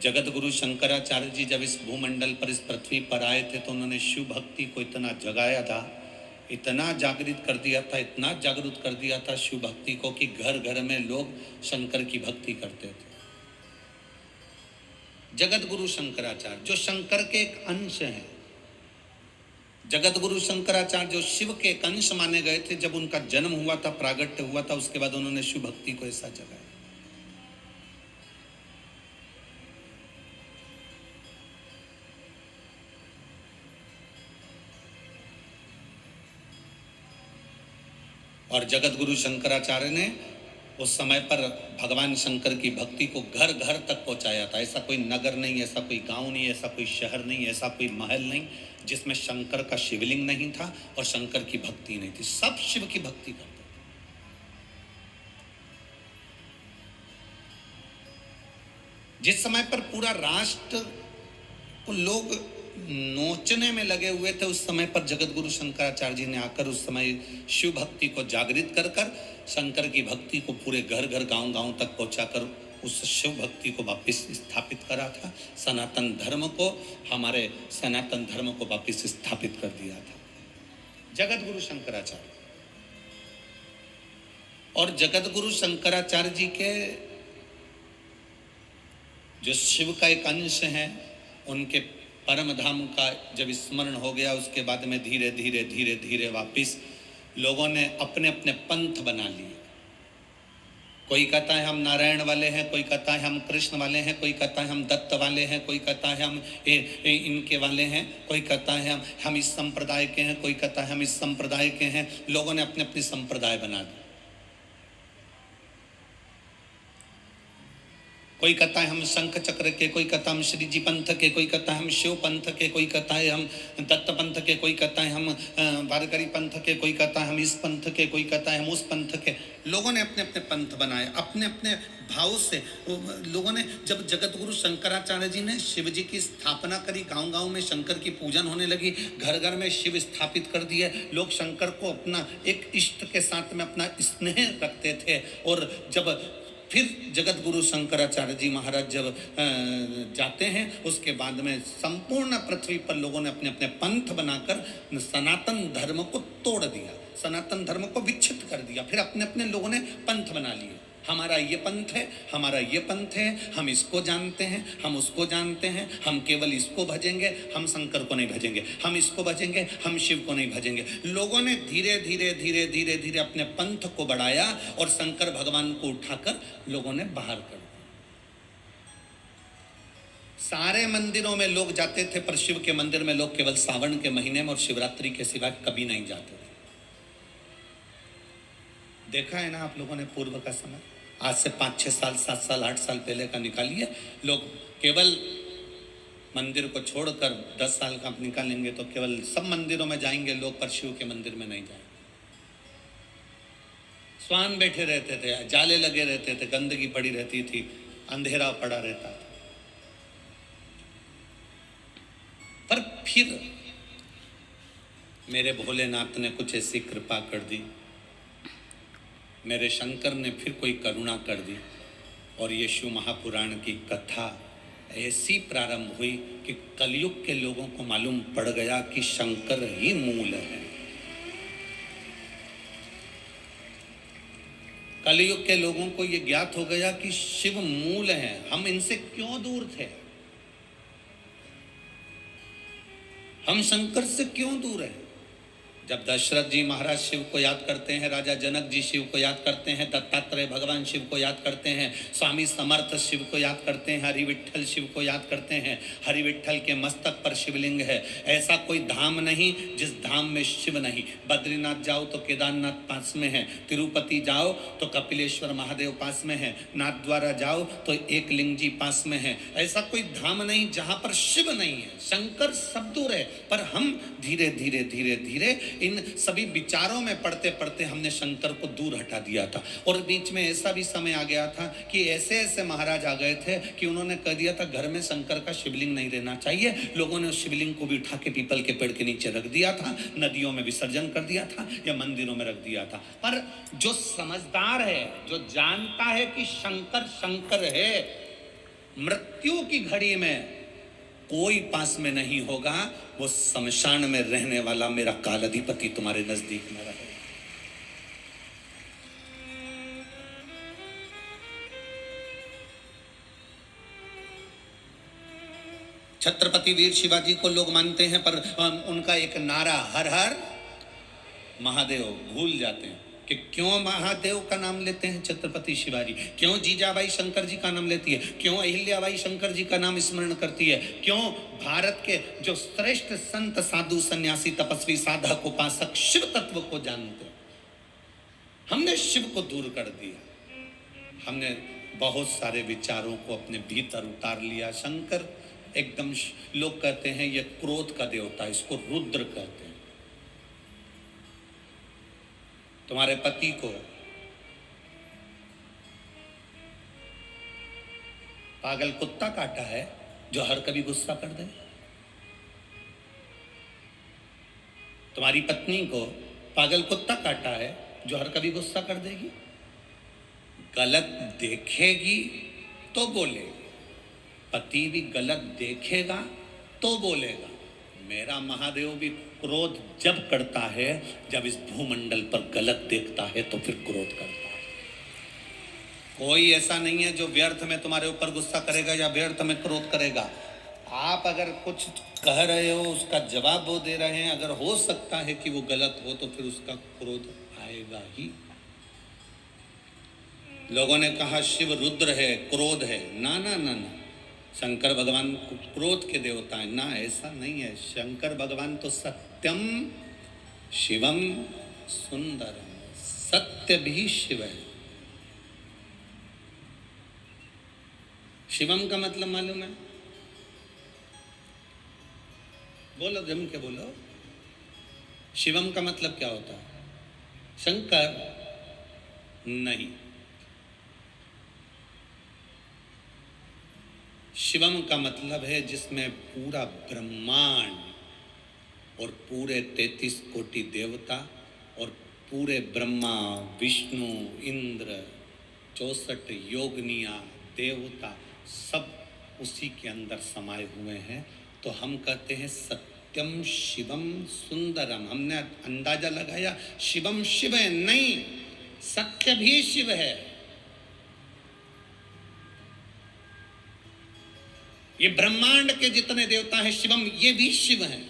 जगत गुरु शंकराचार्य जी जब इस भूमंडल पर, इस पृथ्वी पर आए थे तो उन्होंने शिव भक्ति को इतना जगाया था, इतना जागृत कर दिया था, इतना जागृत कर दिया था शिव भक्ति को कि घर घर में लोग शंकर की भक्ति करते थे। जगत गुरु शंकराचार्य जो शंकर के एक अंश हैं, जगत गुरु शंकराचार्य जो शिव के एक अंश माने गए थे, जब उनका जन्म हुआ था, प्रागट्य हुआ था, उसके बाद उन्होंने शिव भक्ति को ऐसा जगाया। और जगत गुरु शंकराचार्य ने उस समय पर भगवान शंकर की भक्ति को घर घर तक पहुंचाया था। ऐसा कोई नगर नहीं, ऐसा कोई गांव नहीं, ऐसा कोई शहर नहीं, ऐसा कोई महल नहीं जिसमें शंकर का शिवलिंग नहीं था और शंकर की भक्ति नहीं थी। सब शिव की भक्ति करते थे। जिस समय पर पूरा राष्ट्र को लोग नोचने में लगे हुए थे, उस समय पर जगत गुरु शंकराचार्य जी ने आकर उस समय शिव भक्ति को जागृत कर कर शंकर की भक्ति को पूरे घर घर गांव गांव तक पहुंचाकर उस शिव भक्ति को वापस स्थापित करा था। सनातन धर्म को, हमारे सनातन धर्म को वापस स्थापित कर दिया था जगत गुरु शंकराचार्य। और जगत गुरु शंकराचार्य जी के जो शिव का एक अंश है, उनके परम धाम का जब स्मरण हो गया, उसके बाद में धीरे धीरे धीरे धीरे वापिस लोगों ने अपने अपने पंथ बना लिए। कोई कहता है हम नारायण वाले हैं, कोई कहता है हम कृष्ण वाले हैं, कोई कहता है हम दत्त वाले हैं, कोई कहता है हम इनके वाले हैं, कोई कहता है हम इस संप्रदाय के हैं, कोई कहता है हम इस संप्रदाय के हैं। लोगों ने अपने अपने संप्रदाय बना दिए। कोई कहता है हम शंख चक्र के, कोई कहता है हम श्री जी पंथ के, कोई कहता है हम शिव पंथ के, कोई कहता है हम दत्त पंथ के, कोई कहता है हम वारकरी पंथ के, कोई कहता है हम इस पंथ के, कोई कहता है हम उस पंथ के। लोगों ने अपने अपने पंथ बनाए, अपने अपने भाव से। लोगों ने, जब जगत गुरु शंकराचार्य जी ने शिव जी की स्थापना करी, गांव गांव में शंकर की पूजन होने लगी, घर घर में शिव स्थापित कर दिए, लोग शंकर को अपना एक इष्ट के साथ में अपना स्नेह रखते थे। और जब फिर जगत गुरु शंकराचार्य जी महाराज जब जाते हैं, उसके बाद में संपूर्ण पृथ्वी पर लोगों ने अपने अपने पंथ बनाकर सनातन धर्म को तोड़ दिया, सनातन धर्म को विच्छित कर दिया। फिर अपने अपने लोगों ने पंथ बना लिए। हमारा ये पंथ है, हमारा ये पंथ है, हम इसको जानते हैं, हम उसको जानते हैं, हम केवल इसको भजेंगे, हम शंकर को नहीं भजेंगे, हम इसको भजेंगे, हम शिव को नहीं भजेंगे। लोगों ने धीरे धीरे धीरे धीरे धीरे अपने पंथ को बढ़ाया और शंकर भगवान को उठाकर लोगों ने बाहर कर दिया। सारे मंदिरों में लोग जाते थे, पर शिव के मंदिर में लोग केवल सावन के महीने में और शिवरात्रि के सिवाय कभी नहीं जाते थे। देखा है ना आप लोगों ने पूर्व का समय, आज से 5-6 साल, 7 साल, 8 साल पहले का निकालिए। लोग केवल मंदिर को छोड़कर 10 साल का आप निकालेंगे तो केवल सब मंदिरों में जाएंगे लोग, पर शिव के मंदिर में नहीं जाएंगे। स्वान बैठे रहते थे, जाले लगे रहते थे, गंदगी पड़ी रहती थी, अंधेरा पड़ा रहता था। पर फिर मेरे भोलेनाथ ने कुछ ऐसी कृपा कर दी, मेरे शंकर ने फिर कोई करुणा कर दी और ये शिव महापुराण की कथा ऐसी प्रारंभ हुई कि कलयुग के लोगों को मालूम पड़ गया कि शंकर ही मूल है। कलयुग के लोगों को ये ज्ञात हो गया कि शिव मूल है। हम इनसे क्यों दूर थे, हम शंकर से क्यों दूर हैं। जब दशरथ जी महाराज शिव को याद करते हैं, राजा जनक जी शिव को याद करते हैं, दत्तात्रेय भगवान शिव को याद करते हैं, स्वामी समर्थ शिव को याद करते हैं, हरि विठ्ठल शिव को याद करते हैं। हरि विठ्ठल के मस्तक पर शिवलिंग है। ऐसा कोई धाम नहीं जिस धाम में शिव नहीं। बद्रीनाथ जाओ तो केदारनाथ पास में है, तिरुपति जाओ तो कपिलेश्वर महादेव पास में है, नाथ द्वारा जाओ तो एक लिंग जी पास में है। ऐसा कोई धाम नहीं जहाँ पर शिव नहीं है। शंकर सब दूर है, पर हम धीरे धीरे धीरे धीरे इन सभी विचारों में पढ़ते पढ़ते हमने शंकर को दूर हटा दिया था। और बीच में ऐसा भी समय आ गया था कि ऐसे ऐसे महाराज आ गए थे कि उन्होंने कह दिया था घर में शंकर का शिवलिंग नहीं रहना चाहिए। लोगों ने उस शिवलिंग को भी उठा के पीपल के पेड़ के नीचे रख दिया था, नदियों में विसर्जन कर दिया था या मंदिरों में रख दिया था। पर जो समझदार है, जो जानता है कि शंकर शंकर है, मृत्यु की घड़ी में कोई पास में नहीं होगा, वो शमशान में रहने वाला मेरा कालाधिपति तुम्हारे नजदीक में रहेगा। छत्रपति वीर शिवाजी को लोग मानते हैं, पर उनका एक नारा हर हर महादेव भूल जाते हैं कि क्यों महादेव का नाम लेते हैं छत्रपति शिवाजी, क्यों जीजाबाई शंकर जी का नाम लेती है, क्यों अहिल्याबाई शंकर जी का नाम स्मरण करती है, क्यों भारत के जो श्रेष्ठ संत साधु सन्यासी तपस्वी साधक उपासक शिव तत्व को जानते हैं। हमने शिव को दूर कर दिया, हमने बहुत सारे विचारों को अपने भीतर उतार लिया। शंकर एकदम, लोग कहते हैं ये क्रोध का देवता, इसको रुद्र कहते हैं। तुम्हारे पति को पागल कुत्ता काटा है जो हर कभी गुस्सा कर दे? तुम्हारी पत्नी को पागल कुत्ता काटा है जो हर कभी गुस्सा कर देगी? गलत देखेगी तो बोलेगी, पति भी गलत देखेगा तो बोलेगा। मेरा महादेव भी क्रोध जब करता है, जब इस भूमंडल पर गलत देखता है तो फिर क्रोध करता है। कोई ऐसा नहीं है जो व्यर्थ में तुम्हारे ऊपर गुस्सा करेगा या व्यर्थ में क्रोध करेगा। आप अगर कुछ कह रहे हो, उसका जवाब वो दे रहे हैं, अगर हो सकता है कि वो गलत हो तो फिर उसका क्रोध आएगा ही। लोगों ने कहा शिव रुद्र है, क्रोध है। ना ना ना ना, शंकर भगवान क्रोध के देवता है ना, ऐसा नहीं है। शंकर भगवान तो सत्यम शिवम सुंदरम, सत्य भी शिव है। शिवम का मतलब मालूम है? बोलो, जम के बोलो, शिवम का मतलब क्या होता है? शंकर नहीं, शिवम का मतलब है जिसमें पूरा ब्रह्मांड और पूरे 33 कोटि देवता और पूरे ब्रह्मा विष्णु इंद्र 64 योगनिया देवता सब उसी के अंदर समाये हुए हैं। तो हम कहते हैं सत्यम शिवम सुंदरम। हमने अंदाजा लगाया शिवम शिव है, नहीं, सत्य भी शिव है। ये ब्रह्मांड के जितने देवता हैं शिवम, ये भी शिव हैं।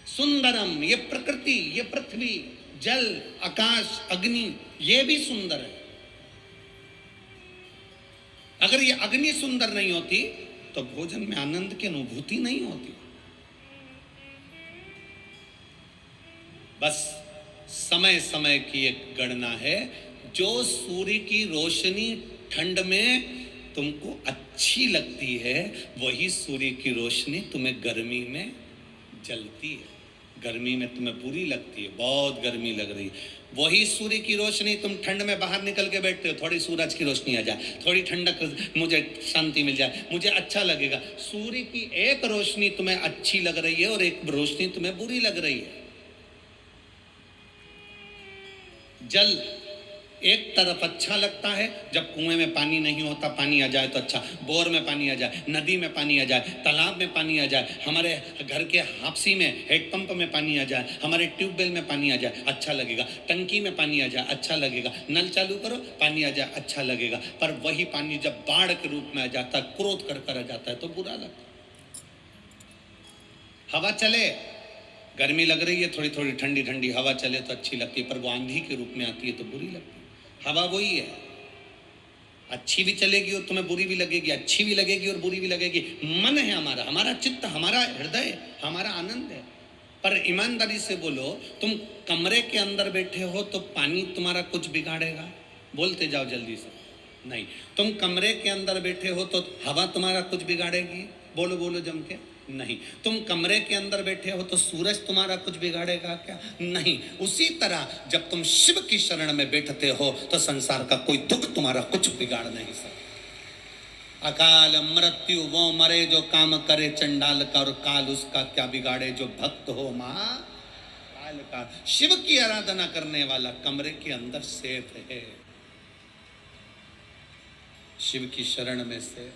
सुंदरम, ये प्रकृति, ये पृथ्वी, जल, आकाश, अग्नि, ये भी सुंदर है। अगर ये अग्नि सुंदर नहीं होती तो भोजन में आनंद की अनुभूति नहीं होती। बस समय समय की एक गणना है। जो सूर्य की रोशनी ठंड में तुमको अच्छी लगती है, वही सूर्य की रोशनी तुम्हें गर्मी में जलती है। गर्मी में तुम्हें बुरी लगती है, बहुत गर्मी लग रही है, वही सूर्य की रोशनी तुम ठंड में बाहर निकल के बैठते हो, थोड़ी सूरज की रोशनी आ जाए, थोड़ी ठंडक, मुझे शांति मिल जाए, मुझे अच्छा लगेगा। सूर्य की एक रोशनी तुम्हें अच्छी लग रही है और एक रोशनी तुम्हें बुरी लग रही है। जल एक तरफ अच्छा लगता है, जब कुएं में पानी नहीं होता, पानी आ जाए तो अच्छा, बोर में पानी आ जाए, नदी में पानी आ जाए, तालाब में पानी आ जाए, हमारे घर के हापसी में हेडपंप में पानी आ जाए, हमारे ट्यूबवेल में पानी आ जाए, अच्छा लगेगा। टंकी में पानी आ जाए, अच्छा लगेगा। नल चालू करो, पानी आ जाए, अच्छा लगेगा। पर वही पानी जब बाढ़ के रूप में आ जाता है, क्रोध कर आ जाता है, तो बुरा लगता है। हवा चले, गर्मी लग रही है, थोड़ी थोड़ी ठंडी ठंडी हवा चले तो अच्छी लगती है, पर वो आंधी के रूप में आती है तो बुरी लगती है। हवा वही है, अच्छी भी चलेगी और तुम्हें बुरी भी लगेगी, अच्छी भी लगेगी और बुरी भी लगेगी। मन है हमारा, हमारा चित्त, हमारा हृदय, हमारा आनंद है। पर ईमानदारी से बोलो, तुम कमरे के अंदर बैठे हो तो पानी तुम्हारा कुछ बिगाड़ेगा? बोलते जाओ जल्दी से। नहीं। तुम कमरे के अंदर बैठे हो तो हवा तुम्हारा कुछ बिगाड़ेगी? बोलो बोलो जम के। नहीं। तुम कमरे के अंदर बैठे हो तो सूरज तुम्हारा कुछ बिगाड़ेगा क्या? नहीं। उसी तरह जब तुम शिव की शरण में बैठते हो तो संसार का कोई दुख तुम्हारा कुछ बिगाड़ नहीं सकता। अकाल मृत्यु वो मरे जो काम करे चंडाल का, और काल उसका क्या बिगाड़े जो भक्त हो महाकाल का। शिव की आराधना करने वाला कमरे के अंदर सेफ है। शिव की शरण में से